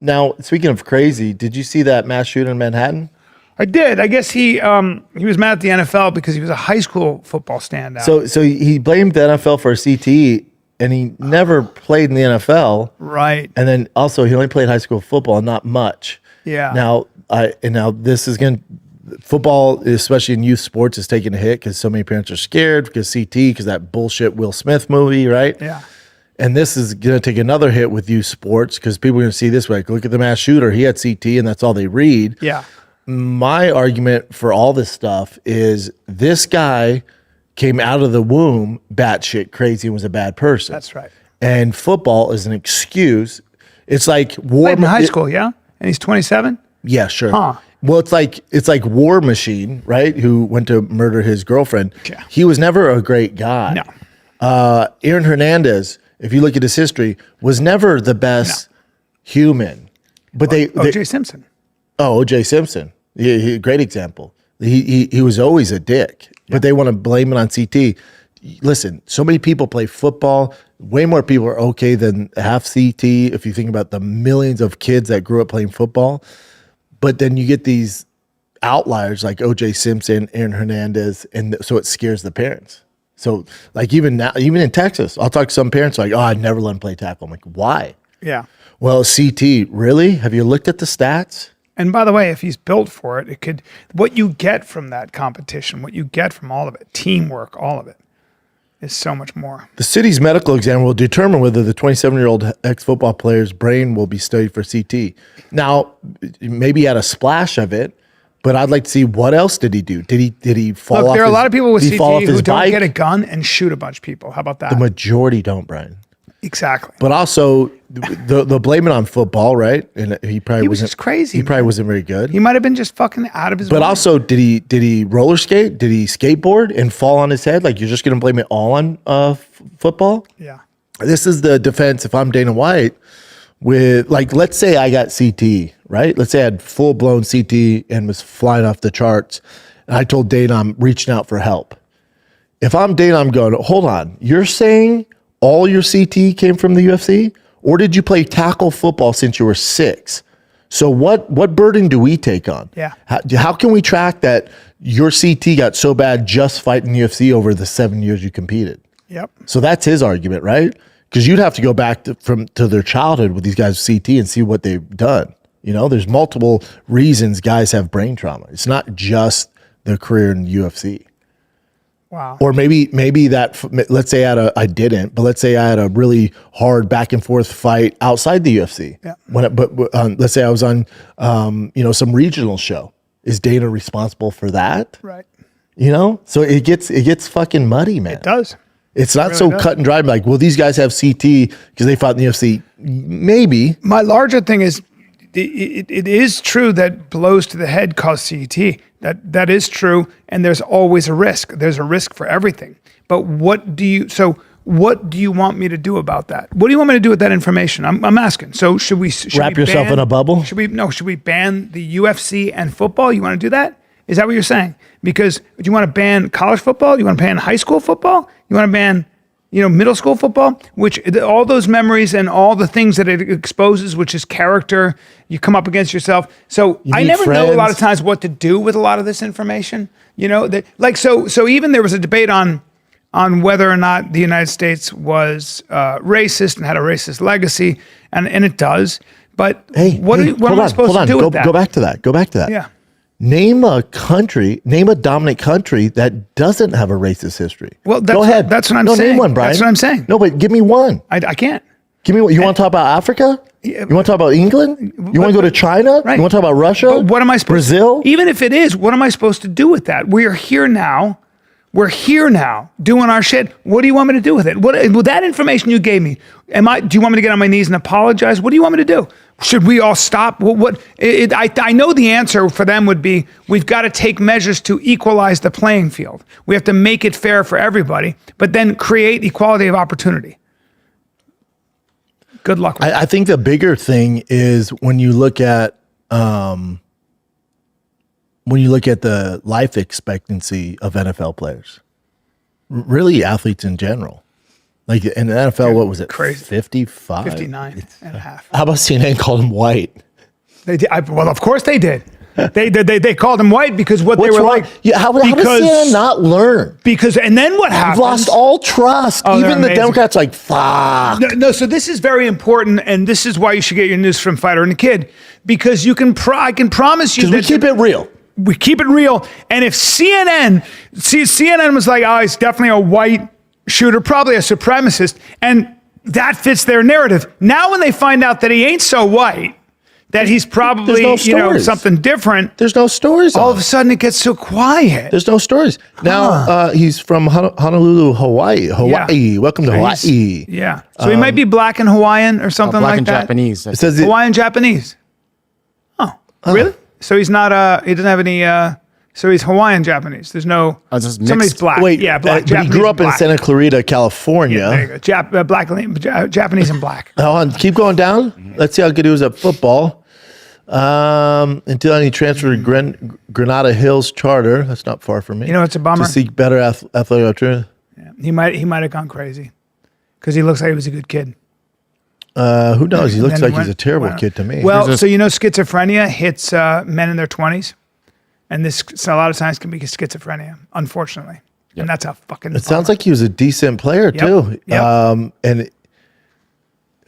Now, speaking of crazy, did you see that mass shooting in Manhattan? I did. I guess he was mad at the NFL because he was a high school football standout. So he blamed the NFL for a CTE, and he never played in the NFL. Right. And then also he only played high school football, not much. Yeah. Now this is going to football, especially in youth sports, is taking a hit because so many parents are scared because CT, because that bullshit Will Smith movie, right? Yeah. And this is going to take another hit with youth sports because people are going to see this, like, look at the mass shooter. He had CT, and that's all they read. Yeah. My argument for all this stuff is this guy came out of the womb batshit crazy and was a bad person. That's right. And football is an excuse. It's like war. Played in high school, yeah? And he's 27? Yeah, sure. Huh. Well, it's like War Machine, right? Who went to murder his girlfriend. Yeah. He was never a great guy. No. Aaron Hernandez, if you look at his history, was never the best human. But O.J. Simpson. Oh, O.J. Simpson. Great example. He was always a dick, but they want to blame it on CT. Listen, so many people play football. Way more people are okay than half CT if you think about the millions of kids that grew up playing football. But then you get these outliers like O.J. Simpson, Aaron Hernandez, and so it scares the parents. So like even now, even in Texas, I'll talk to some parents like, oh, I'd never let him play tackle. I'm like, why? Yeah. Well, CT, really? Have you looked at the stats? And by the way, if he's built for it, what you get from that competition, what you get from all of it, teamwork, all of it, is so much more. The city's medical exam will determine whether the 27-year-old ex-football player's brain will be studied for CT. Now, maybe he had a splash of it, but I'd like to see what else did he do? Did he fall off? Look, there are a lot of people with CT who don't get a gun and shoot a bunch of people. How about that? The majority don't, Brian. Exactly. But also, the blame it on football, right? And he was just crazy. He probably wasn't very good. He might have been just fucking out of his But mind. also, did he roller skate? Did he skateboard and fall on his head? Like, you're just going to blame it all on football? Yeah. This is the defense if I'm Dana White with, like, let's say I got CT, right? Let's say I had full-blown CT and was flying off the charts. And I told Dana I'm reaching out for help. If I'm Dana, I'm going, hold on. You're saying all your CT came from the UFC? Or did you play tackle football since you were 6? So what burden do we take on? Yeah. How can we track that your CT got so bad just fighting UFC over the 7 years you competed? Yep. So that's his argument, right? Because you'd have to go back to their childhood with these guys with CT and see what they've done. You know, there's multiple reasons guys have brain trauma. It's not just their career in the UFC. Wow. Or maybe that, let's say I didn't, but let's say I had a really hard back and forth fight outside the UFC. Yeah. Let's say I was on, some regional show. Is Dana responsible for that? Right. You know, so it gets fucking muddy, man. It does. It's not so cut and dry. Like, well, these guys have CT because they fought in the UFC. Maybe. My larger thing is, it is true that blows to the head cause CT. That is true, and there's always a risk. There's a risk for everything. But what do you want me to do about that? What do you want me to do with that information? I'm asking. So should we wrap yourself in a bubble? Should we ban the UFC and football? You want to do that? Is that what you're saying? Because do you want to ban college football? You want to ban high school football? You want to ban middle school football, which all those memories and all the things that it exposes, which is character, you come up against yourself. So I never know a lot of times what to do with a lot of this information. So even there was a debate on whether or not the United States was racist and had a racist legacy, and it does. But what am I supposed to do with that? Go back to that. Yeah. Name a dominant country that doesn't have a racist history. Well, go ahead. That's what I'm saying. Name one, Brian. That's what I'm saying. No, but give me one. I can't. Give me one. You want to talk about Africa? You want to talk about England? You want to go to China? Right. You want to talk about Russia? But what am I supposed Brazil? Even if it is, what am I supposed to do with that? We're here now. We're here now doing our shit. What do you want me to do with it? With that information you gave me, do you want me to get on my knees and apologize? What do you want me to do? Should we all stop? I know the answer for them would be, we've got to take measures to equalize the playing field. We have to make it fair for everybody, but then create equality of opportunity. Good luck with that. I think the bigger thing is when you look at the life expectancy of NFL players, really athletes in general. Like in the NFL, what was it? Crazy. 55? 59 and a half. How about CNN called him white? They did. Well, of course they did. They called him white because what What's they were wrong? like. Yeah, how does CNN not learn? And then what happened? You've lost all trust. Oh, they're Even the amazing. Democrats like, fuck. No, so this is very important, and this is why you should get your news from Fighter and the Kid, because I can promise you that We keep it real. We keep it real. And if CNN was like, oh, he's definitely a white shooter, probably a supremacist, and that fits their narrative. Now when they find out that he ain't so white, that he's probably, something different. There's no stories. All of a sudden it gets so quiet. There's no stories. Now he's from Honolulu, Hawaii. Yeah. Welcome to Hawaii. Yeah. So he might be black and Hawaiian or something black like and that. Japanese. It says Hawaiian Japanese. Oh, really? So he's not. He doesn't have any. So he's Hawaiian Japanese. There's no. Oh, it's just somebody's mixed. black. Wait, yeah, black. but he grew up in black. Santa Clarita, California. There you go. Japanese and black. Hold on, keep going down. Let's see how good he was at football. Until he transferred to Granada Hills Charter. That's not far from me. You know, it's a bummer. To seek better athletic opportunity. Yeah. He might have gone crazy because he looks like he was a good kid. Who knows? He looks then like went- he's a terrible went- kid to me. Well, so schizophrenia hits men in their 20s, and this a lot of times can be schizophrenia, unfortunately. And that's a fucking. it sounds like he was a decent player too. Yep. And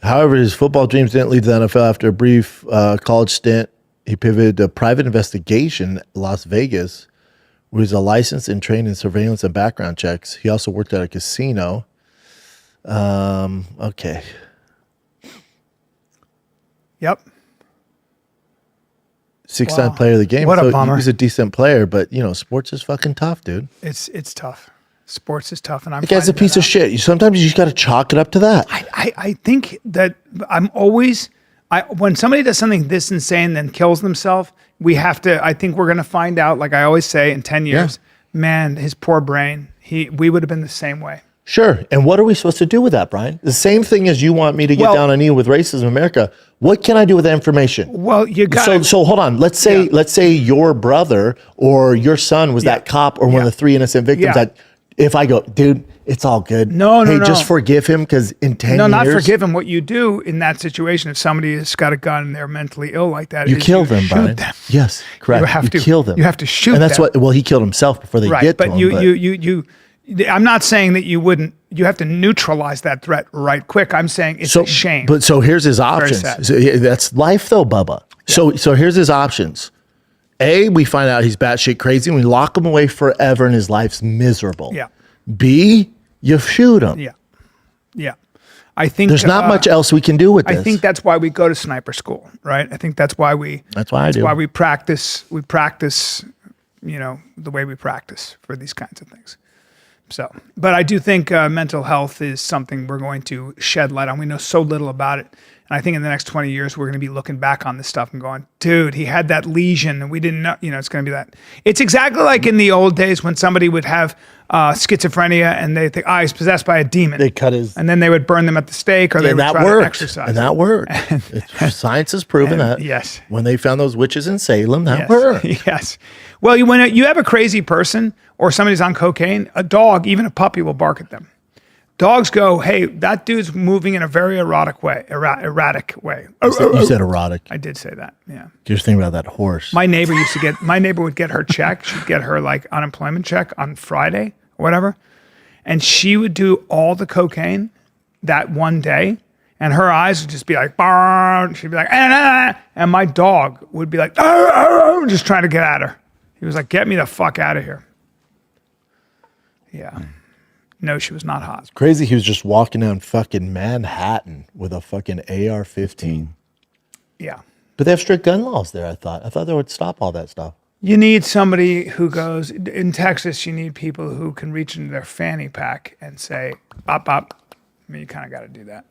however, his football dreams didn't lead to the NFL. After a brief college stint, he pivoted to private investigation in Las Vegas, where he's a licensed and trained in surveillance and background checks. He also worked at a casino. Okay. Yep. Six-time Wow. player of the game. What a so bummer. He was a decent player, but sports is fucking tough, dude. It's tough. Sports is tough, and I'm. The guy's a finding piece that of out. shit. Sometimes you just got to chalk it up to that. I think that I'm always when somebody does something this insane then kills themselves, we have to. I think we're going to find out. Like I always say, in 10 years, man, his poor brain. We would have been the same way. Sure. And what are we supposed to do with that, Brian? The same thing as you want me to get Well- down on you with racism in America. What can I do with that information? Well, you got So hold on. Let's say your brother or your son was that cop or one of the three innocent victims. Yeah. That if I go, dude, it's all good. No, hey, no. just forgive him because in 10 No, years, not forgive him. What you do in that situation, if somebody has got a gun and they're mentally ill like that, you is kill them, shoot Brian. them. Yes, correct. You have to kill them. You have to shoot and that's them. what. Well, he killed himself before they Right, get but to him. you. I'm not saying that you wouldn't. You have to neutralize that threat right quick. I'm saying it's a shame. But so here's his options. sad. So, that's life, though, Bubba. Yeah. So here's his options. A, we find out he's batshit crazy and we lock him away forever and his life's miserable. Yeah. B, you shoot him. Yeah. I think There's not much else we can do with this. I think that's why we go to sniper school, right? I think that's why we. That's why I do. Why we practice. We practice. The way we practice for these kinds of things. So, but I do think mental health is something we're going to shed light on. We know so little about it. And I think in the next 20 years, we're going to be looking back on this stuff and going, dude, he had that lesion and we didn't know, it's going to be that. It's exactly like in the old days when somebody would have schizophrenia and they think, he's possessed by a demon. They cut his. And then they would burn them at the stake or they And would that try to worked. exercise. And that worked. Science has proven that. Yes. When they found those witches in Salem, that Yes. worked. Yes. Well, when you have a crazy person or somebody's on cocaine, a dog, even a puppy, will bark at them. Dogs go, hey, that dude's moving in a very erratic way. You said erotic. I did say that. Yeah. You're thinking about that horse. My neighbor would get her check. She'd get her like unemployment check on Friday or whatever. And she would do all the cocaine that one day. And her eyes would just be like, barn. She'd be like, and my dog would be like, just trying to get at her. He was like, get me the fuck out of here. Yeah. No, she was not hot. Crazy. He was just walking down fucking Manhattan with a fucking AR-15. Yeah. But they have strict gun laws there, I thought. I thought they would stop all that stuff. You need somebody who goes, in Texas, you need people who can reach into their fanny pack and say, bop, bop. I mean, you kind of got to do that.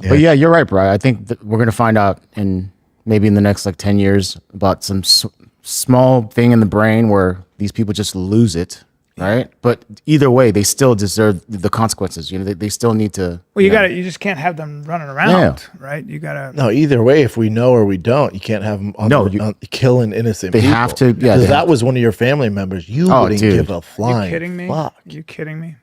Yeah. But yeah, you're right, Brian. I think that we're going to find out maybe in the next 10 years about some small thing in the brain where these people just lose it right? But either way, they still deserve the consequences. You know, they still need to. Well, you just can't have them running around, right? You gotta. No, either way, if we know or we don't, you can't have them killing innocent people. They have to. Yeah, because that was one of your family members. You wouldn't dude. give a Are flying you kidding me? fuck. Are you kidding me?